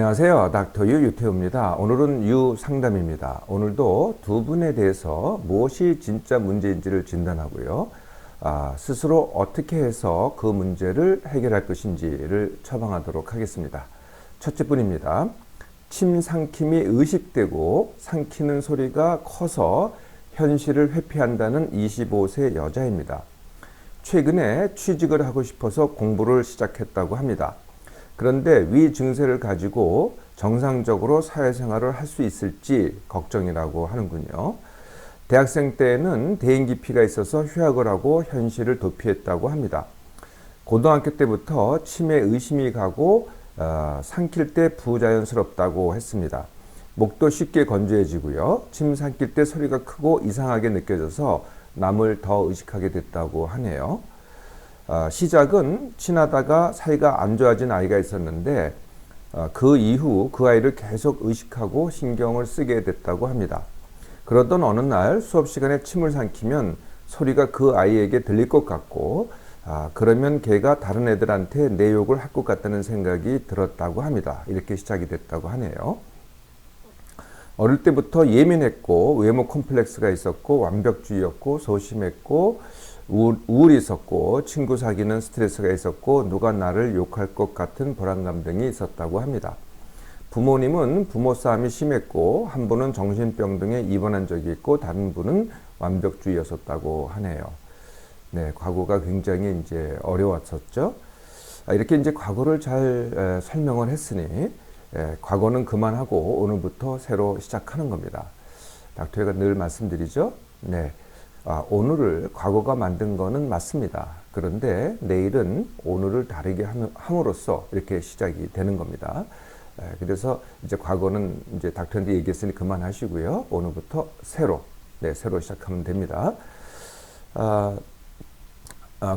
안녕하세요. 닥터 유 유태우입니다. 오늘은 유 상담입니다. 오늘도 두 분에 대해서 무엇이 진짜 문제인지를 진단하고요. 스스로 어떻게 해서 그 문제를 해결할 것인지를 처방하도록 하겠습니다. 첫째 분입니다. 침 삼킴이 의식되고 삼키는 소리가 커서 현실을 회피한다는 25세 여자입니다. 최근에 취직을 하고 싶어서 공부를 시작했다고 합니다. 그런데 위 증세를 가지고 정상적으로 사회생활을 할 수 있을지 걱정이라고 하는군요. 대학생 때에는 대인기피가 있어서 휴학을 하고 현실을 도피했다고 합니다. 고등학교 때부터 침에 의심이 가고 삼킬 때 부자연스럽다고 했습니다. 목도 쉽게 건조해지고요. 침 삼킬 때 소리가 크고 이상하게 느껴져서 남을 더 의식하게 됐다고 하네요. 시작은 친하다가 사이가 안 좋아진 아이가 있었는데 그 이후 그 아이를 계속 의식하고 신경을 쓰게 됐다고 합니다. 그러던 어느 날 수업 시간에 침을 삼키면 소리가 그 아이에게 들릴 것 같고 그러면 걔가 다른 애들한테 내 욕을 할 것 같다는 생각이 들었다고 합니다. 이렇게 시작이 됐다고 하네요. 어릴 때부터 예민했고 외모 콤플렉스가 있었고 완벽주의였고 소심했고 우울이 있었고 친구 사귀는 스트레스가 있었고 누가 나를 욕할 것 같은 불안감 등이 있었다고 합니다. 부모님은 부모 싸움이 심했고 한 분은 정신병 등에 입원한 적이 있고 다른 분은 완벽주의였었다고 하네요. 네, 과거가 굉장히 이제 어려웠었죠. 이렇게 이제 과거를 잘 설명을 했으니 과거는 그만하고 오늘부터 새로 시작하는 겁니다. 닥터가 늘 말씀드리죠. 네. 오늘을 과거가 만든 거는 맞습니다. 그런데 내일은 오늘을 다르게 함으로써 이렇게 시작이 되는 겁니다. 그래서 이제 과거는 이제 닥터한테 얘기했으니 그만하시고요. 오늘부터 새로 시작하면 됩니다.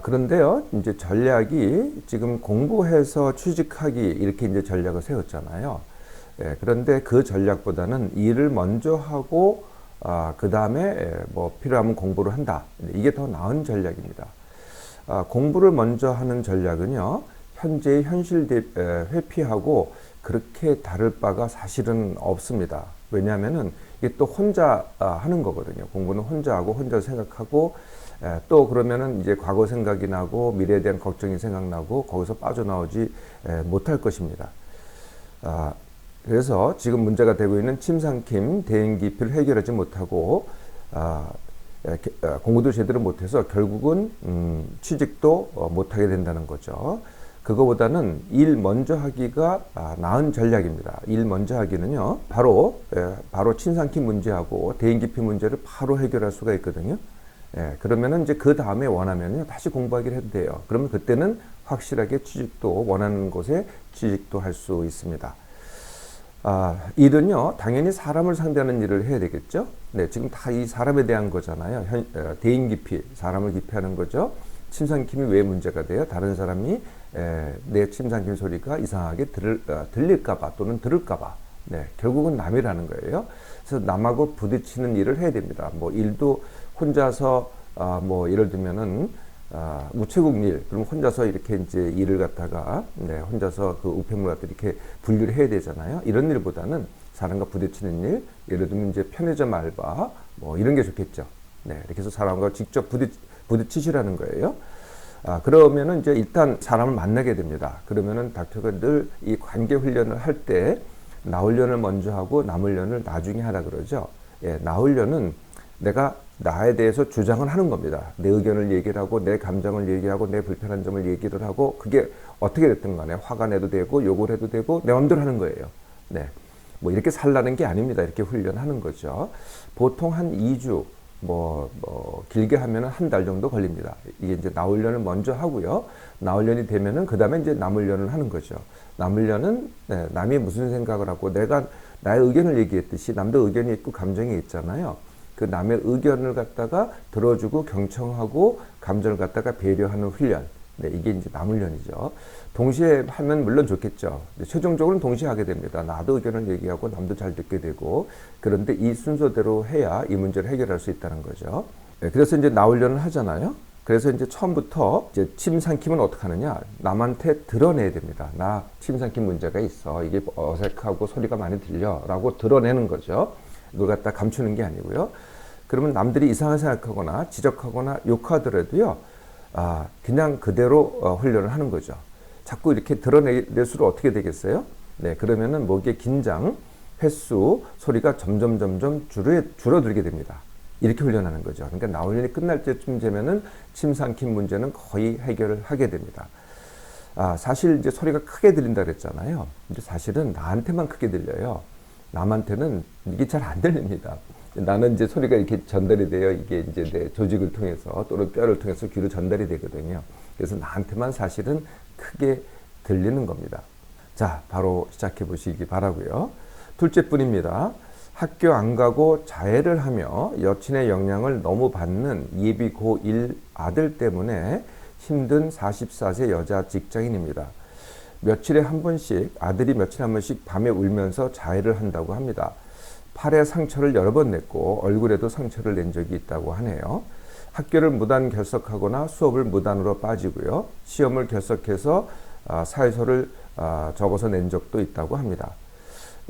그런데요, 이제 전략이 지금 공부해서 취직하기 이렇게 이제 전략을 세웠잖아요. 그런데 그 전략보다는 일을 먼저 하고 그 다음에 뭐 필요하면 공부를 한다. 이게 더 나은 전략입니다. 공부를 먼저 하는 전략은요, 현재의 현실 회피하고 그렇게 다를 바가 사실은 없습니다. 왜냐하면은 이게 또 혼자 하는 거거든요. 공부는 혼자 하고 혼자 생각하고 또 그러면은 이제 과거 생각이 나고 미래에 대한 걱정이 생각나고 거기서 빠져나오지 못할 것입니다. 그래서 지금 문제가 되고 있는 침삼킴 대인기피를 해결하지 못하고 공부도 제대로 못해서 결국은 취직도 못하게 된다는 거죠. 그거보다는 일 먼저 하기가 나은 전략입니다. 일 먼저 하기는요, 바로 침삼킴 문제하고 대인기피 문제를 바로 해결할 수가 있거든요. 그러면은 이제 그 다음에 원하면요 다시 공부하기를 해도 돼요. 그러면 그때는 확실하게 취직도 원하는 곳에 취직도 할 수 있습니다. 일은요, 당연히 사람을 상대하는 일을 해야 되겠죠? 네, 지금 다 이 사람에 대한 거잖아요. 대인 기피, 사람을 기피하는 거죠. 침 삼킴이 왜 문제가 돼요? 다른 사람이 내 침 삼킴 소리가 이상하게 들릴까봐 또는 들을까봐. 네, 결국은 남이라는 거예요. 그래서 남하고 부딪히는 일을 해야 됩니다. 뭐 일도 혼자서 뭐 예를 들면은 우체국 일, 그럼 혼자서 이렇게 이제 일을 갖다가, 혼자서 그 우편물 갖다 이렇게 분류를 해야 되잖아요. 이런 일보다는 사람과 부딪히는 일, 예를 들면 이제 편의점 알바, 뭐 이런 게 좋겠죠. 네, 이렇게 해서 사람과 직접 부딪히시라는 거예요. 그러면은 이제 일단 사람을 만나게 됩니다. 그러면은 닥터가 늘 이 관계 훈련을 할 때, 나 훈련을 먼저 하고 남 훈련을 나중에 하라 그러죠. 나 훈련은 내가 나에 대해서 주장을 하는 겁니다. 내 의견을 얘기를 하고 내 감정을 얘기하고 내 불편한 점을 얘기를 하고 그게 어떻게 됐든 간에 화가 내도 되고 욕을 해도 되고 내 마음대로 하는 거예요. 네, 뭐 이렇게 살라는 게 아닙니다. 이렇게 훈련하는 거죠. 보통 한 2주 길게 하면은 한 달 정도 걸립니다. 이게 이제 나 훈련을 먼저 하고요. 나 훈련이 되면은 그 다음에 이제 남 훈련을 하는 거죠. 남 훈련은 남이 무슨 생각을 하고 내가 나의 의견을 얘기했듯이 남도 의견이 있고 감정이 있잖아요. 그 남의 의견을 갖다가 들어주고 경청하고 감정을 갖다가 배려하는 훈련. 네, 이게 이제 남 훈련이죠. 동시에 하면 물론 좋겠죠. 최종적으로는 동시에 하게 됩니다. 나도 의견을 얘기하고 남도 잘 듣게 되고, 그런데 이 순서대로 해야 이 문제를 해결할 수 있다는 거죠. 네, 그래서 이제 나 훈련을 하잖아요. 그래서 이제 처음부터 이제 침 삼키면 어떻게 하느냐? 남한테 드러내야 됩니다. 나 침 삼킨 문제가 있어. 이게 어색하고 소리가 많이 들려. 라고 드러내는 거죠. 이걸 갖다 감추는 게 아니고요. 그러면 남들이 이상하게 생각하거나 지적하거나 욕하더라도요. 그냥 그대로 훈련을 하는 거죠. 자꾸 이렇게 드러낼수록 어떻게 되겠어요? 네, 그러면은 목의 긴장, 횟수, 소리가 점점 줄어들게 됩니다. 이렇게 훈련하는 거죠. 그러니까 나훈련이 끝날 때쯤 되면은 침 삼킨 문제는 거의 해결을 하게 됩니다. 사실 이제 소리가 크게 들린다 그랬잖아요. 근데 사실은 나한테만 크게 들려요. 남한테는 이게 잘 안 들립니다. 나는 이제 소리가 이렇게 전달이 돼요. 이게 이제 내 조직을 통해서 또는 뼈를 통해서 귀로 전달이 되거든요. 그래서 나한테만 사실은 크게 들리는 겁니다. 자, 바로 시작해 보시기 바라고요. 둘째뿐입니다. 학교 안 가고 자해를 하며 여친의 영향을 너무 받는 예비 고1 아들 때문에 힘든 44세 여자 직장인입니다. 며칠에 한 번씩 아들이 며칠에 한 번씩 밤에 울면서 자해를 한다고 합니다. 팔에 상처를 여러 번 냈고 얼굴에도 상처를 낸 적이 있다고 하네요. 학교를 무단 결석하거나 수업을 무단으로 빠지고요. 시험을 결석해서 사회서를 적어서 낸 적도 있다고 합니다.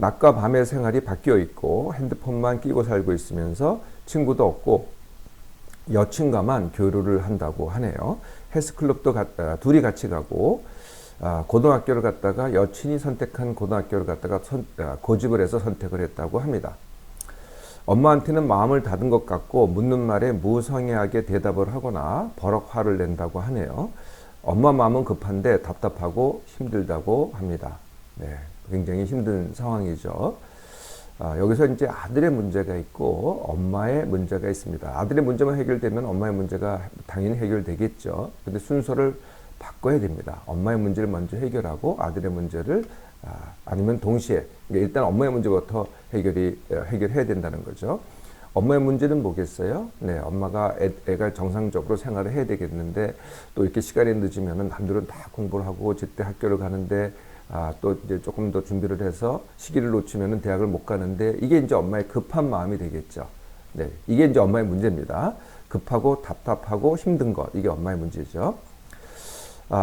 낮과 밤의 생활이 바뀌어 있고 핸드폰만 끼고 살고 있으면서 친구도 없고 여친과만 교류를 한다고 하네요. 헬스클럽도 둘이 같이 가고 고등학교를 갔다가 여친이 선택한 고등학교를 갔다가 고집을 해서 선택을 했다고 합니다. 엄마한테는 마음을 닫은 것 같고 묻는 말에 무성의하게 대답을 하거나 버럭 화를 낸다고 하네요. 엄마 마음은 급한데 답답하고 힘들다고 합니다. 네, 굉장히 힘든 상황이죠. 여기서 이제 아들의 문제가 있고 엄마의 문제가 있습니다. 아들의 문제만 해결되면 엄마의 문제가 당연히 해결되겠죠. 근데 순서를 바꿔야 됩니다. 엄마의 문제를 먼저 해결하고 아들의 문제를 아니면 동시에 일단 엄마의 문제부터 해결해야 된다는 거죠. 엄마의 문제는 뭐겠어요? 네, 엄마가 애가 정상적으로 생활을 해야 되겠는데 또 이렇게 시간이 늦으면은 남들은 다 공부를 하고 제때 학교를 가는데 또 이제 조금 더 준비를 해서 시기를 놓치면은 대학을 못 가는데 이게 이제 엄마의 급한 마음이 되겠죠. 네, 이게 이제 엄마의 문제입니다. 급하고 답답하고 힘든 것, 이게 엄마의 문제죠.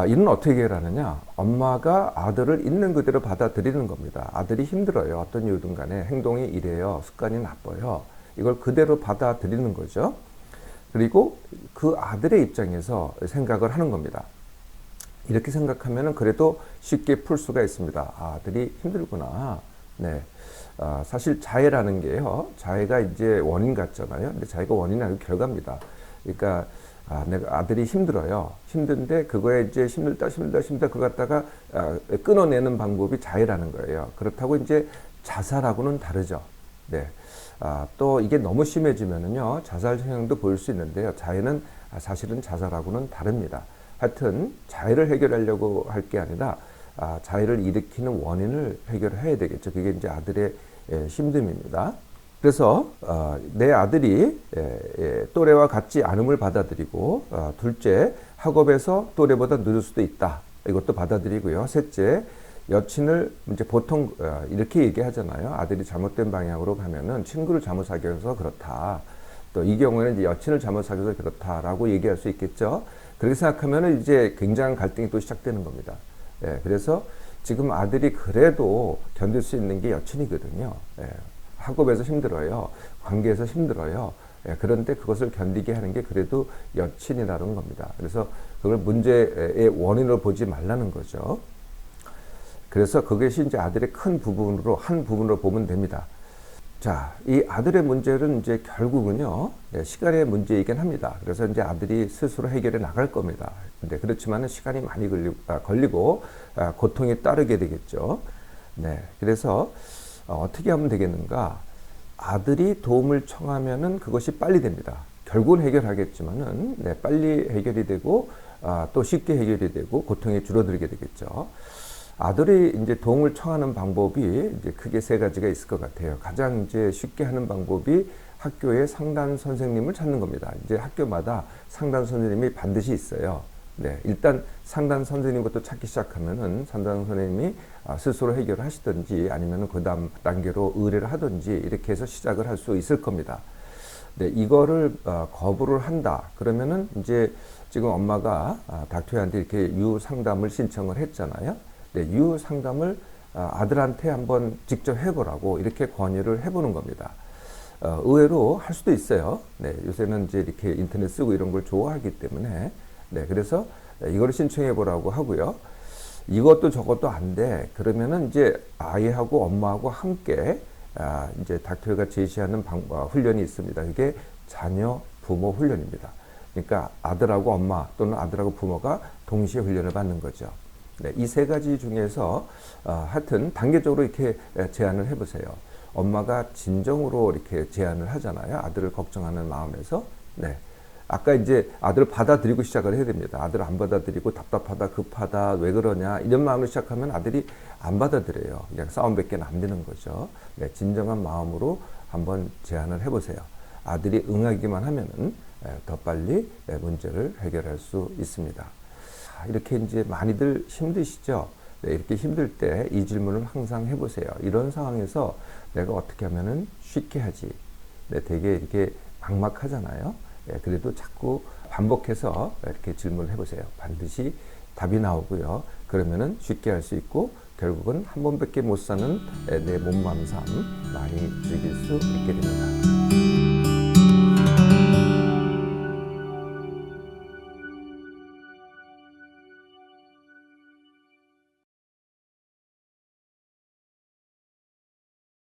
이는 어떻게 해결하느냐? 엄마가 아들을 있는 그대로 받아들이는 겁니다. 아들이 힘들어요. 어떤 이유든 간에 행동이 이래요. 습관이 나빠요. 이걸 그대로 받아들이는 거죠. 그리고 그 아들의 입장에서 생각을 하는 겁니다. 이렇게 생각하면 그래도 쉽게 풀 수가 있습니다. 아들이 힘들구나. 네. 사실 자해라는 게요. 자해가 이제 원인 같잖아요. 근데 자해가 원인이 아니고 결과입니다. 그러니까 내가 아들이 힘들어요. 힘든데 그거에 이제 힘들다 그거 갖다가 끊어내는 방법이 자해라는 거예요. 그렇다고 이제 자살하고는 다르죠. 네. 또 이게 너무 심해지면은요, 자살 성향도 보일 수 있는데요. 자해는 사실은 자살하고는 다릅니다. 하여튼 자해를 해결하려고 할 게 아니라 자해를 일으키는 원인을 해결해야 되겠죠. 그게 이제 아들의 힘듦입니다. 그래서 내 아들이 또래와 같지 않음을 받아들이고, 둘째, 학업에서 또래보다 늦을 수도 있다. 이것도 받아들이고요. 셋째, 여친을 이제 보통 이렇게 얘기하잖아요. 아들이 잘못된 방향으로 가면은 친구를 잘못 사귀어서 그렇다. 또 이 경우에는 이제 여친을 잘못 사귀어서 그렇다라고 얘기할 수 있겠죠. 그렇게 생각하면은 이제 굉장한 갈등이 또 시작되는 겁니다. 그래서 지금 아들이 그래도 견딜 수 있는 게 여친이거든요. 학업에서 힘들어요. 관계에서 힘들어요. 그런데 그것을 견디게 하는 게 그래도 여친이라는 겁니다. 그래서 그걸 문제의 원인으로 보지 말라는 거죠. 그래서 그것이 이제 아들의 한 부분으로 보면 됩니다. 자, 이 아들의 문제는 이제 결국은요, 시간의 문제이긴 합니다. 그래서 이제 아들이 스스로 해결해 나갈 겁니다. 근데 그렇지만은 시간이 많이 걸리고, 고통이 따르게 되겠죠. 네. 그래서 어떻게 하면 되겠는가? 아들이 도움을 청하면은 그것이 빨리 됩니다. 결국은 해결하겠지만은, 네, 빨리 해결이 되고, 또 쉽게 해결이 되고, 고통이 줄어들게 되겠죠. 아들이 이제 도움을 청하는 방법이 이제 크게 세 가지가 있을 것 같아요. 가장 이제 쉽게 하는 방법이 학교의 상담 선생님을 찾는 겁니다. 이제 학교마다 상담 선생님이 반드시 있어요. 네, 일단 상담 선생님부터 찾기 시작하면은 상담 선생님이 스스로 해결을 하시든지 아니면은 그 다음 단계로 의뢰를 하든지 이렇게 해서 시작을 할 수 있을 겁니다. 네, 이거를 거부를 한다. 그러면은 이제 지금 엄마가 닥터한테 이렇게 유상담을 신청을 했잖아요. 네, 유상담을 아들한테 한번 직접 해보라고 이렇게 권유를 해보는 겁니다. 의외로 할 수도 있어요. 네, 요새는 이제 이렇게 인터넷 쓰고 이런 걸 좋아하기 때문에. 네, 그래서 이거를 신청해 보라고 하고요. 이것도 저것도 안 돼. 그러면은 이제 아이하고 엄마하고 함께 이제 닥터가 제시하는 훈련이 있습니다. 그게 자녀 부모 훈련입니다. 그러니까 아들하고 엄마 또는 아들하고 부모가 동시에 훈련을 받는 거죠. 네, 이 세 가지 중에서 하여튼 단계적으로 이렇게 제안을 해보세요. 엄마가 진정으로 이렇게 제안을 하잖아요. 아들을 걱정하는 마음에서. 네. 아까 이제 아들을 받아들이고 시작을 해야 됩니다. 아들을 안 받아들이고 답답하다, 급하다, 왜 그러냐 이런 마음으로 시작하면 아들이 안 받아들여요. 그냥 싸움밖에 안 되는 거죠. 네, 진정한 마음으로 한번 제안을 해보세요. 아들이 응하기만 하면은 더 빨리 문제를 해결할 수 있습니다. 이렇게 이제 많이들 힘드시죠? 네, 이렇게 힘들 때 이 질문을 항상 해보세요. 이런 상황에서 내가 어떻게 하면은 쉽게 하지? 네, 되게 이렇게 막막하잖아요. 예, 그래도 자꾸 반복해서 이렇게 질문을 해보세요. 반드시 답이 나오고요. 그러면은 쉽게 할 수 있고 결국은 한 번밖에 못 사는 내 몸, 마음, 삶 많이 즐길 수 있게 됩니다.